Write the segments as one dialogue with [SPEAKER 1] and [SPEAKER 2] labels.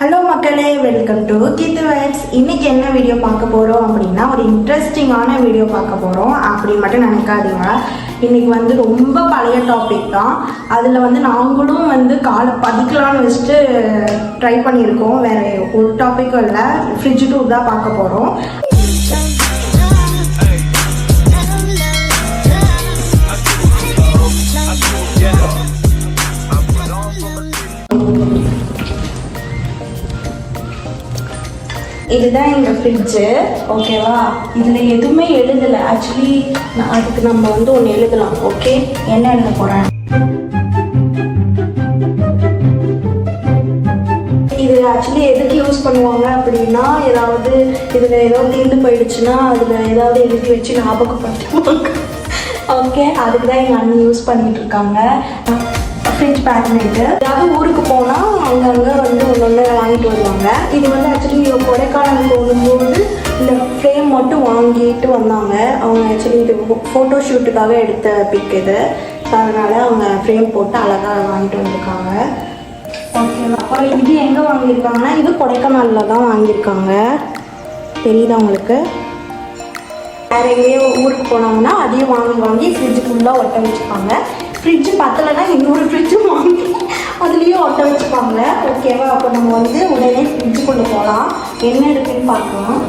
[SPEAKER 1] Hello மக்களே, welcome to கீத்து vibes. இன்னைக்கு என்ன வீடியோ பார்க்க போகிறோம் அப்படின்னா, ஒரு இன்ட்ரெஸ்டிங்கான வீடியோ பார்க்க போகிறோம். அப்படி மட்டும் நினைக்காதீங்க. இன்னைக்கு ரொம்ப பழைய டாபிக் தான். அதில் நாங்களும் காலை பதிக்கலான்னு வச்சுட்டு ட்ரை பண்ணியிருக்கோம். வேற ஒரு டாப்பிக்கும் இல்லை, ஃப்ரிட்ஜ் டூர் தான் பார்க்க போகிறோம். இதுதான் எங்கள் ஃப்ரிட்ஜு, ஓகேவா? இதில் எதுவுமே எழுதலை. ஆக்சுவலி அதுக்கு நம்ம ஒன்று எழுதலாம். ஓகே, என்ன எழுத போகிறேன்? இது ஆக்சுவலி எதுக்கு யூஸ் பண்ணுவாங்க அப்படின்னா, ஏதாவது இதில் ஏதாவது தீர்ந்து போயிடுச்சுன்னா அதில் ஏதாவது எழுதி வச்சு ஞாபகப்படுத்துவாங்க. ஓகே, அதுக்கு தான் எங்கள் அண்ணன் யூஸ் பண்ணிகிட்டு இருக்காங்க. Fridge magnet. ஏதாவது ஊருக்கு போனால் அங்கங்கே ஒன்று வாங்கிட்டு வருவாங்க. இது ஆக்சுவலி கொடைக்கானல் போகும்போது இந்த ஃப்ரேம் மட்டும் வாங்கிட்டு வந்தாங்க. அவங்க ஆக்சுவலி இது ஃபோட்டோ ஷூட்டுக்காக எடுத்த பிக் இது. ஸோ அதனால் அவங்க ஃப்ரேம் போட்டு அழகாக வாங்கிட்டு வந்திருக்காங்க. ஓகேவா? அப்புறம் இது எங்கே வாங்கியிருக்காங்கன்னா, இது கொடைக்கானலில் தான் வாங்கியிருக்காங்க. தெரியுதா உங்களுக்கு? வேறு எங்கேயோ ஊருக்கு போனாங்கன்னா அதையும் வாங்கி ஃப்ரிட்ஜுக்குள்ளே ஒட்ட வச்சுப்பாங்க. ஃப்ரிட்ஜு பத்தலைன்னா இன்னொரு ஃப்ரிட்ஜும் வாங்கி அதுலேயும் ஒட்ட வச்சுப்பாங்க. ஓகேவா? அப்போ நம்ம உடனே ஃப்ரிட்ஜுக்குள்ளே போகலாம். என்ன இருக்குன்னு பார்க்கலாம்.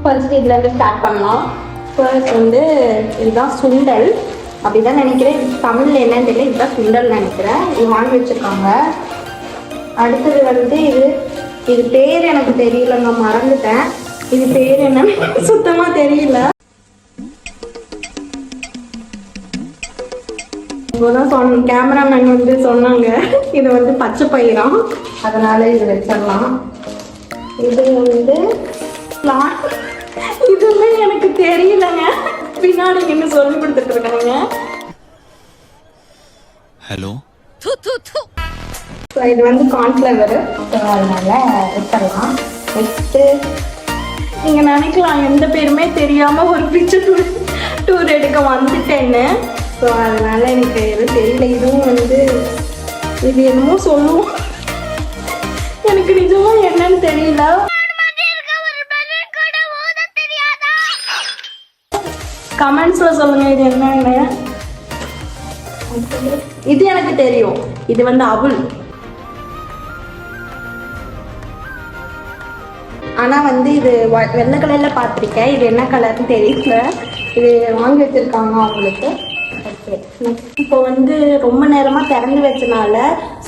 [SPEAKER 1] ஃபர்ஸ்ட் இதுலேருந்து ஸ்டார்ட் பண்ணலாம். ஃபர்ஸ்ட் இதுதான் சுண்டல் அப்படிதான் நினைக்கிறேன். தமிழில் என்னன்னு தெரியல, இதுதான் சுண்டல் நினைக்கிறேன். இது வாங்கி வச்சுருக்காங்க. அடுத்தது இது பேர் எனக்கு தெரியலங்க, மறந்துட்டேன். இது பேர் என்னன்னு சுத்தமாக தெரியல. இப்போதான் கேமராமேன் சொன்னாங்க இது பச்சை பயிராம், அதனால இது வச்சிடலாம். இது இதுவுமே எனக்கு தெரியலங்க, பின்னாடி என்ன சொல்லி கொடுத்துட்டு இருக்காங்க. ஹலோ, இது கார்ன்ஃப்ளவர், அதனால வச்சிடலாம். நெக்ஸ்ட்டு நீங்கள் நினைக்கலாம் எந்த பேருமே தெரியாமல் ஒரு ஃப்ரிட்ஜ் டூர் எடுக்க வந்துட்டேன்னு. ஸோ அதனால் எனக்கு எதுவும் தெரியல. இதுவும் இது என்னமோ சொல்லுவோம், எனக்கு நிஜமாக என்னன்னு தெரியல. கமெண்ட்ஸில் சொல்லுங்கள் இது என்னன்னு. இது எனக்கு தெரியும், இது அவுல். ஆனால் இது வெள்ளை கலரில் பார்த்துருக்கேன். இது என்ன கலர்னு தெரியல. இது வாங்கி வச்சுருக்காங்க அவங்களுக்கு. ஓகே, இப்போ ரொம்ப நேரமாக திறந்து வச்சனால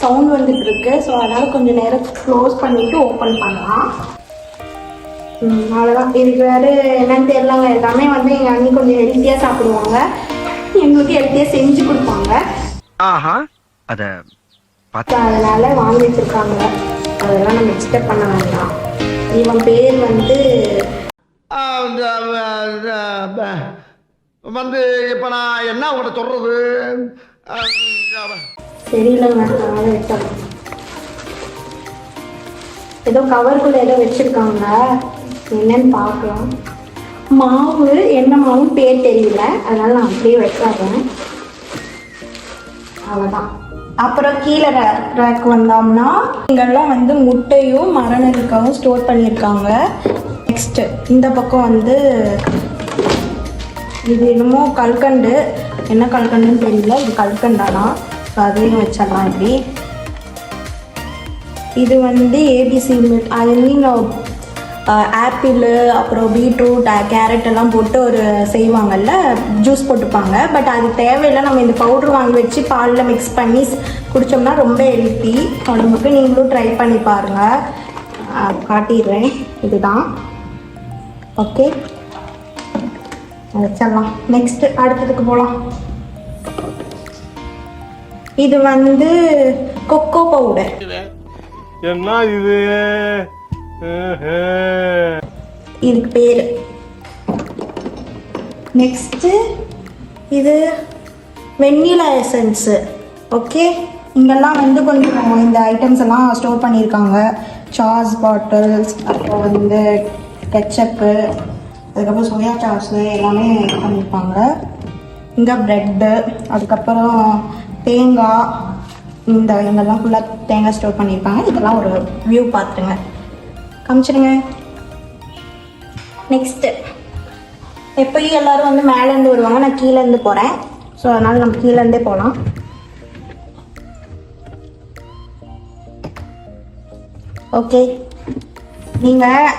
[SPEAKER 1] சவுண்ட் வந்துட்டுருக்கு. ஸோ அதனால் கொஞ்சம் நேரம் க்ளோஸ் பண்ணிவிட்டு ஓப்பன் பண்ணலாம். அவ்வளோதான். இதுக்கு வேறு என்னன்னு தெரியலங்க. எல்லாமே எங்கள் அண்ணி கொஞ்சம் ஹெல்த்தியாக சாப்பிடுவாங்க, எங்களுக்கு ஹெல்த்தியாக செஞ்சு கொடுப்பாங்க. அதனால வாங்கி வச்சுருக்காங்க. அதெல்லாம் நம்ம எக்ஸ்பெக்ட் பண்ண வேண்டாம். இவன் பேர்
[SPEAKER 2] இப்ப நான் என்ன உங்கள்கிட்ட சொல்றது
[SPEAKER 1] தெரியலங்க. அதனால வச்சாங்க. ஏதோ கவருக்குள்ள ஏதோ வச்சிருக்காங்க, என்னன்னு பார்க்கலாம். மாவு என்ன மாவும் பேர் தெரியல, அதனால நான் அப்படியே வச்சிடுறேன். அவ்வளோதான். அப்புறம் கீழே ரேக் வந்தோம்னா இங்கெல்லாம் முட்டையும் மரநெல்லிக்காவும் ஸ்டோர் பண்ணியிருக்காங்க. நெக்ஸ்ட்டு இந்த பக்கம் இது என்னமோ கல்கண்டு, என்ன கல்கண்டுன்னு தெரியல. இது கல்கண்டானா, ஸோ அதையும் வச்சிடலாம். இப்படி இது ஏபிசி மில்க், அது நீங்கள் ஆப்பிள் அப்புறம் பீட்ரூட் கேரட் எல்லாம் போட்டு ஒரு செய்வாங்கல்ல, ஜூஸ் போட்டுப்பாங்க. பட் அது தேவையில்லை. நம்ம இந்த பவுட்ரு வாங்கி வச்சு பாலில் மிக்ஸ் பண்ணி குடித்தோம்னா ரொம்ப ஹெல்த்தி உடம்புக்கு. நீங்களும் ட்ரை பண்ணி பாருங்கள். காட்டிடுறேன். இதுதான். ஓகே, வச்சிடலாம். நெக்ஸ்ட்டு அடுத்ததுக்கு போகலாம். இது கொக்கோ பவுடர்.
[SPEAKER 2] என்ன இது?
[SPEAKER 1] இதுக்கு பேர். நெக்ஸ்ட்டு இது வெண்ணிலா எசன்ஸு. ஓகே, இங்கெல்லாம் கொஞ்சம் இந்த ஐட்டம்ஸ் எல்லாம் ஸ்டோர் பண்ணியிருக்காங்க. சாஸ் பாட்டில்ஸ், அப்புறம் கெச்சப்பு, அதுக்கப்புறம் சோயா சாஸு எல்லாமே பண்ணியிருப்பாங்க. இந்த ப்ரெட்டு, அதுக்கப்புறம் தேங்காய், இந்த இங்கெல்லாம் ஃபுல்லாக தேங்காய் ஸ்டோர் பண்ணியிருப்பாங்க. இதெல்லாம் ஒரு வியூ பார்த்துருங்க, காமிச்சிடுங்க. நெக்ஸ்ட்டு எப்பயும் எல்லோரும் வந்து மேலேருந்து வருவாங்க, நான் கீழேருந்து போகிறேன். ஸோ அதனால் நம்ம கீழேருந்தே போகலாம். ஓகே, நீங்கள்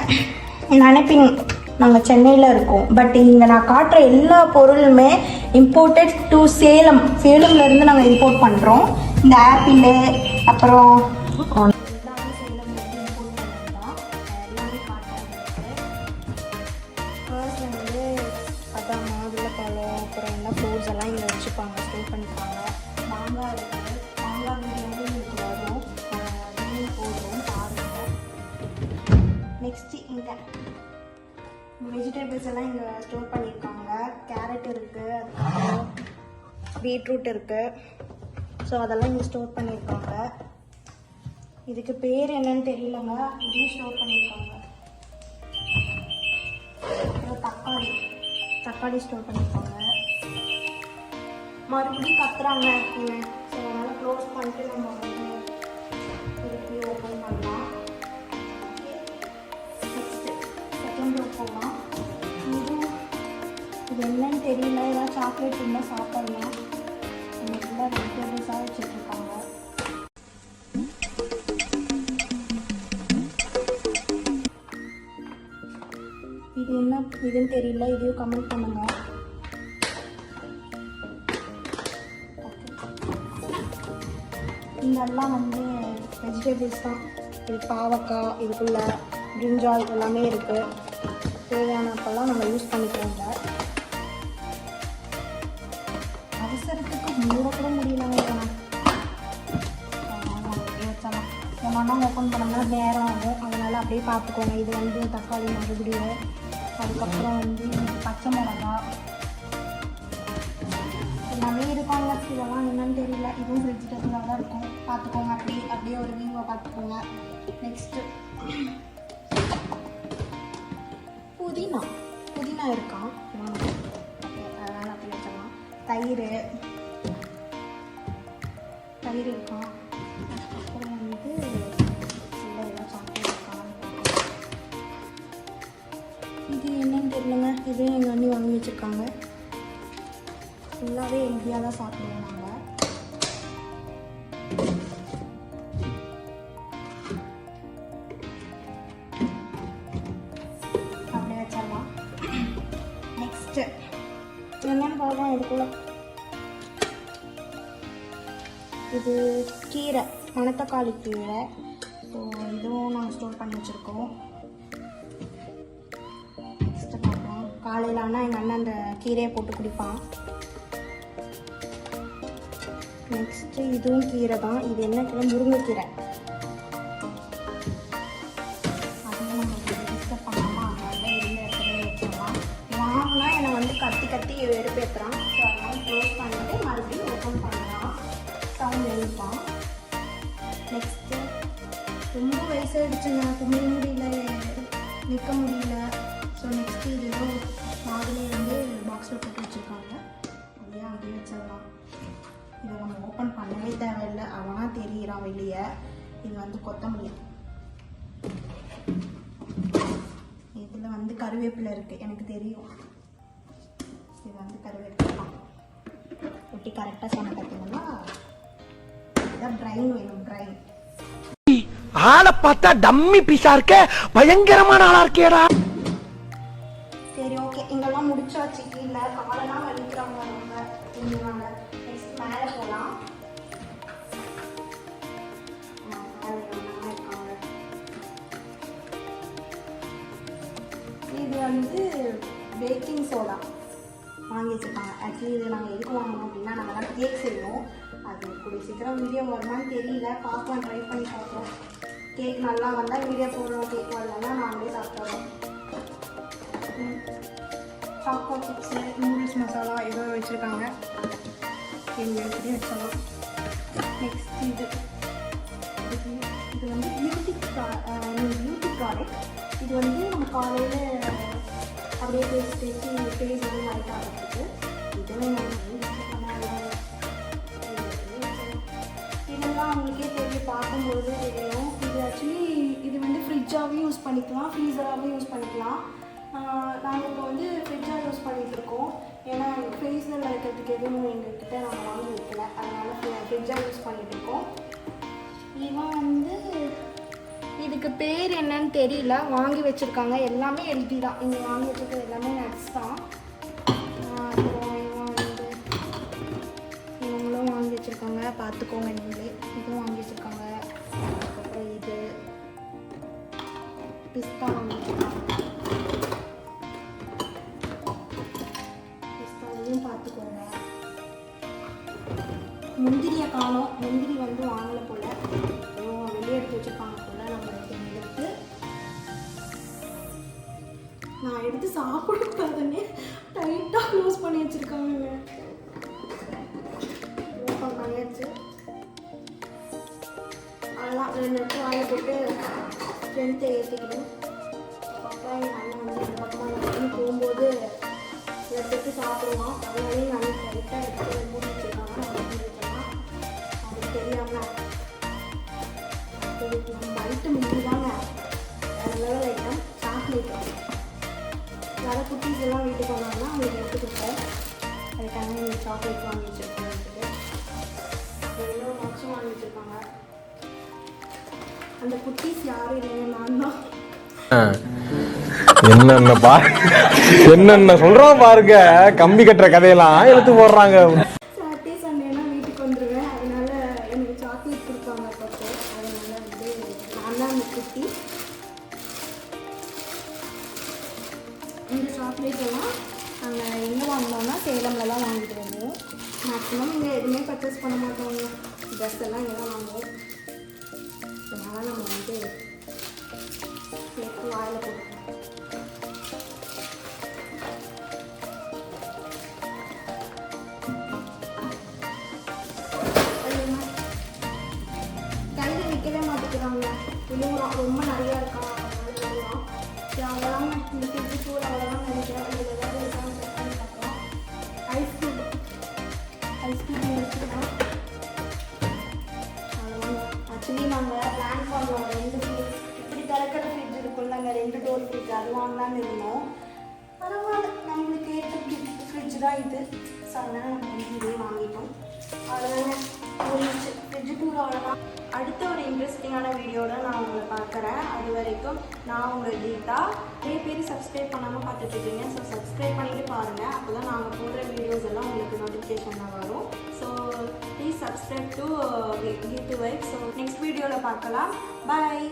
[SPEAKER 1] நினைப்பீங்க நாங்கள் சென்னையில் இருக்கோம், பட் இங்கே நான் காட்டுற எல்லா பொருளுமே இம்போர்ட்டட் டு சேலம். சேலம்லேருந்து நாங்கள் இம்போர்ட் பண்ணுறோம். இந்த ஆப்பிளு, அப்புறம் மாதுளப்பழம், அப்புறம் என்ன ஃப்ரூட்ஸ் எல்லாம் இங்கே வச்சுப்பாங்க, ஸ்டோர் பண்ணிப்பாங்க. மாங்காய் இருக்குது, மாங்காய் வீடியோவும் இதுக்கு வரும், அதையும் போடுறோம் பாருங்கள். நெக்ஸ்ட்டு இங்கே வெஜிடபிள்ஸ் எல்லாம் இங்கே ஸ்டோர் பண்ணியிருக்காங்க. கேரட் இருக்குது, அதுக்கப்புறம் பீட்ரூட் இருக்குது. ஸோ அதெல்லாம் இங்கே ஸ்டோர் பண்ணியிருக்காங்க. இதுக்கு பேர் என்னன்னு தெரியலங்க, இதையும் ஸ்டோர் பண்ணியிருக்காங்க. அப்புறம் தக்காளி ஸ்டோர் பண்ணியிருக்காங்க. மறுபடியும் கத்துறாங்க இவன். ஸோ அதனால் க்ளோஸ் பண்ணிட்டு நம்ம வந்து திருப்பி ஓப்பன் பண்ணலாம். நெக்ஸ்ட்டு செகண்ட் டோர் போகலாம். இது என்னன்னு தெரியல, ஏதாவது சாக்லேட் இருந்தால் சாப்பிடலாம். நம்ம ஃபுல்லாக வெஜிடபிள்ஸாக வச்சுட்ருக்காங்க. இது என்ன இதுன்னு தெரியல, இதையும் கமெண்ட் பண்ணுங்க. இதெல்லாம் வந்து வெஜிடபிள்ஸ் தான். இது பாவக்காய், இதுக்குள்ள பிரிஞ்சால் எல்லாமே இருக்குது. தேவையானப்பெல்லாம் நம்ம யூஸ் பண்ணிக்கிறோங்க. அவசரத்துக்கு மூட கூட முடியலங்க. வச்சலாம் ஏன்னா ஓப்பன் பண்ணோம்னா நேரம் ஆகும், அதனால் அப்படியே பார்த்துக்கோங்க. இது வந்து தக்காளி மறுபடியும், அதுக்கப்புறம் வந்து பச்சை மிளகா எல்லாமே இருக்காங்க. இதெல்லாம் என்னன்னு தெரியல, இதுவும் வெஜிடபிளாக தான் இருக்கும். பார்த்துக்கோங்க, அப்படியே ஒரு வியூவை பார்த்துக்கோங்க. நெக்ஸ்ட்டு புதினா இருக்கான், அதனால் அப்படி வச்சலாம். தயிர் இருக்கான். அதுக்கப்புறம் வந்து எல்லாம் சாப்பிட்டு இருக்கான். இது என்னன்னு தெரியலங்க, இதுவும் எங்கள் அண்ணி வாங்கி வச்சுருக்காங்க. ஃபுல்லாகவே ஹெல்த்தியாக தான் சாப்பிடுவோம் நாங்கள். அப்படியே வச்சிடலாம். நெக்ஸ்ட்டு என்னென்னு பார்க்கலாம். இதுக்குள்ள இது கீரை, மணத்தக்காளி கீரை. ஸோ இதுவும் நாங்கள் ஸ்டோர் பண்ணி வச்சுருக்கோம். நெக்ஸ்ட்டு பார்க்கலாம். காலையில் ஆனால் எங்கள் அண்ணன் அந்த கீரையை போட்டு குடிப்பான். நெக்ஸ்ட்டு இதுவும் கீரை தான். இது என்ன கீரை? முருங்கைக்கீரை. அதையும் நம்ம டிஸ்டர்ப் பண்ணாமல் அதனால இருந்த இடத்துல வச்சிடலாம். வாங்கினா என்னை வந்து கத்தி வெறுப்பேற்றுறான். ஸோ அதனால் க்ளோஸ் பண்ணிவிட்டு மறுபடியும் ஓப்பன் பண்ணலாம். சவுண்ட் எழுப்பான். நெக்ஸ்ட்டு ரொம்ப வயசாகிடுச்சுங்க, கும்பிட முடியல, நிற்க முடியல. ஸோ நெக்ஸ்ட்டு இது ஏதோ மாதிரி வந்து பாக்ஸில் போட்டு வச்சுருக்காங்க. அப்படியே அப்படியே வச்சிடலாம். இதை நம்ம ஓப்பன் பண்ணவே தேவையில்லை, அவனா தெரிகிறான் வெளியே. இது வந்து கொத்தமல்லி, இதில் வந்து கருவேப்பிலை இருக்குது, எனக்கு தெரியும். இது வந்து கருவேப்பிலை தான். ஒட்டி கரெக்டாக சொன்ன பார்த்தீங்கன்னா இதான் பிரைன் வேணும். பிரைன்
[SPEAKER 3] ஆளை பார்த்தா டம்மி பீஸா இருக்க, பயங்கரமான ஆளா இருக்கேடா.
[SPEAKER 1] சரி, ஓகே, இங்கெல்லாம் முடிச்சாச்சு. கீழே காலெல்லாம் வலிக்கிறாங்க ரொம்ப. இங்கனால நெக்ஸ்ட் மேலே போகலாம். இது வந்து பேக்கிங் சோடா வாங்கி வச்சுருக்காங்க. ஆக்சுவலி இது நாங்கள் எதுக்கு வாங்கணும் அப்படின்னா, நாங்கள்லாம் கேக் செய்வோம். அது கூடிய சீக்கிரம் வீடியோ வருமானு தெரியல, பார்க்கலாம், ட்ரை பண்ணி பார்ப்போம். கேக் நல்லா வந்தால் வீடியோ போடுறோம், கேக் வரலன்னா நாங்களே சாப்பிட்றோம். சாக்கோ சிப்ஸு, நூடுல்ஸ் மசாலா ஏதோ வச்சுருக்காங்க. எங்கள் எடுத்துகிட்டே வச்சிடலாம். நெக்ஸ்ட் இது வந்து பியூட்டி ப்ராடக்ட். இது வந்து நம்ம காலையில் அப்படியே தேய்ச்சி ஃபேஸ் வந்து லைட் ஆகிறதுக்கு. இதெல்லாம் இதெல்லாம் அவங்களுக்கே தெரியும், பார்க்கும்போது தெரியும். இது ஆக்சுவலி இது வந்து ஃப்ரிட்ஜாகவும் யூஸ் பண்ணிக்கலாம், ஃப்ரீசராகவும் யூஸ் பண்ணிக்கலாம். நாங்கள் இப்போ வந்து ஃப்ரிட்ஜாக யூஸ் பண்ணிகிட்ருக்கோம். ஏன்னா ஃப்ரீசரில் வைக்கிறதுக்கு எதுவும் எங்கள்கிட்ட நாங்கள் வாங்கி வைக்கல, அதனால் ஃப்ரிட்ஜாக யூஸ் பண்ணிகிட்ருக்கோம். இவன் வந்து இதுக்கு பேர் என்னன்னு தெரியல, வாங்கி வச்சுருக்காங்க. எல்லாமே ஹெல்தி தான், இங்கே வாங்கி வச்சுருக்கிறது எல்லாமே நட்ஸ் தான். அப்புறம் இவன் வந்து இவங்களும் வாங்கி வச்சுருக்காங்க, பார்த்துக்கோங்க நீங்களே. இதுவும் வாங்கி வச்சுருக்காங்க. அப்புறம் இது பிஸ்தா வாங்கி வச்சுருக்காங்க, பிஸ்தாவையும் பார்த்துக்கோங்க. முந்திரியை காணோம், முந்திரி வந்து வாங்கலை போல், வெளியே எடுத்து வச்சுருப்பாங்க போல். நம்ம எடுத்து நான் எடுத்து சாப்பிடக்கூடாதுன்னு டைட்டாக க்ளோஸ் பண்ணி வச்சுருக்காங்க. ஓப்பன் பண்ணியாச்சு. அதெல்லாம் 2 நிமிஷம் வாங்கி போட்டு ஸ்ட்ரென்த்தை ஏற்றிக்கணும். அப்போ எங்கள் அண்ணன் வந்து இந்த பக்கமாக போகும்போது எடுத்து சாப்பிடுவான். அதனாலே நல்லா டைட்டாக எடுத்து மூடி வச்சுருக்காங்க. நம்ம மூடி வச்சோம்னா அதுக்கு தெரியாமல் நம்ம ஐட்டம் இதுதாங்க. வேறு லெவல் ஐட்டம் சாக்லேட். வேறு குட்டீஸ் எல்லாம் வீட்டுக்கு வந்தாங்கன்னா அவங்களுக்கு எடுத்து கொடுப்போம். அதுக்காக இந்த சாக்லேட் வாங்கி வச்சுருக்கோம். எவ்வளோ மாக்ஸும் வாங்கி வச்சுருக்காங்க. அந்த குட்டீஸ் யாரும் இல்லைங்க, நான் தான்.
[SPEAKER 4] என்னென்ன சொல்றோம் பாருங்க, கம்பி கட்டுற கதையெல்லாம் எடுத்து போடுறாங்க.
[SPEAKER 1] சாட்டர்டே சண்டேனா வீட்டுக்கு வந்துடுவேன், அதனால எனக்கு சாக்லேட் கொடுப்பாங்க அப்போ. அதனால வந்து நான் தான் அந்த குட்டி. இந்த சாக்லேட் எல்லாம் நாங்கள் எங்கே வாங்கினோம்னா சேலமில் தான் வாங்கிட்டு வருவோம். மேக்ஸிமம் இங்கே எதுவுமே பர்ச்சேஸ் பண்ண மாட்டோங்க, ட்ரெஸ் எல்லாம் இங்கே தான் வாங்குவோம். அதனால் நம்ம வந்து சேர்த்து வாயில் போட்டுக்கோம். கையில் வைக்கவே மாட்டேங்கிறாங்க, விழுவுறான். ரொம்ப நிறையா இருக்கான், அதனால விழுவுறான். அவ்வளோதான் இந்த ஃப்ரிட்ஜு கூட அவ்வளோதான் நினைக்கிறேன். இதில் ஏதாவது இருக்கான்னு செக் பண்ணி பார்க்கலாம். ஐஸ் க்யூப் வச்சுருக்கோம். அவ்வளோதான். ஆக்சுவலி நாங்கள் பிளான் பண்ணோம் 2 இப்படி திறக்கிற ஃப்ரிட்ஜ் இருக்கும்ல, நாங்கள் 2 டோர் ஃப்ரிட்ஜ் அது வாங்கலான்னு இருந்தோம். பரவாயில்ல, நம்மளுக்கு ஏற்ற ஃப்ரிட்ஜ் தான் இது. ஸோ அதனால் நம்ம வந்து இதே வாங்கிட்டோம். அவ்வளோதாங்க, முடிஞ்சிச்சு ஃப்ரிட்ஜு டூர். அவ்வளோதான். அடுத்த ஒரு இன்ட்ரெஸ்டிங்கான வீடியோட நான் உங்களை பார்க்குறேன். அது வரைக்கும் நான் உங்கள் கீதா. நிறைய பேர் சப்ஸ்கிரைப் பண்ணாமல் பார்த்துட்ருக்கீங்க. ஸோ சப்ஸ்கிரைப் பண்ணிவிட்டு பாருங்கள், அப்போ தான் நாங்கள் போடுற வீடியோஸ் எல்லாம் உங்களுக்கு நோட்டிஃபிகேஷனாக வரும். So please subscribe to Keethu vibe. So next வீடியோவில் பார்க்கலாம். பாய்.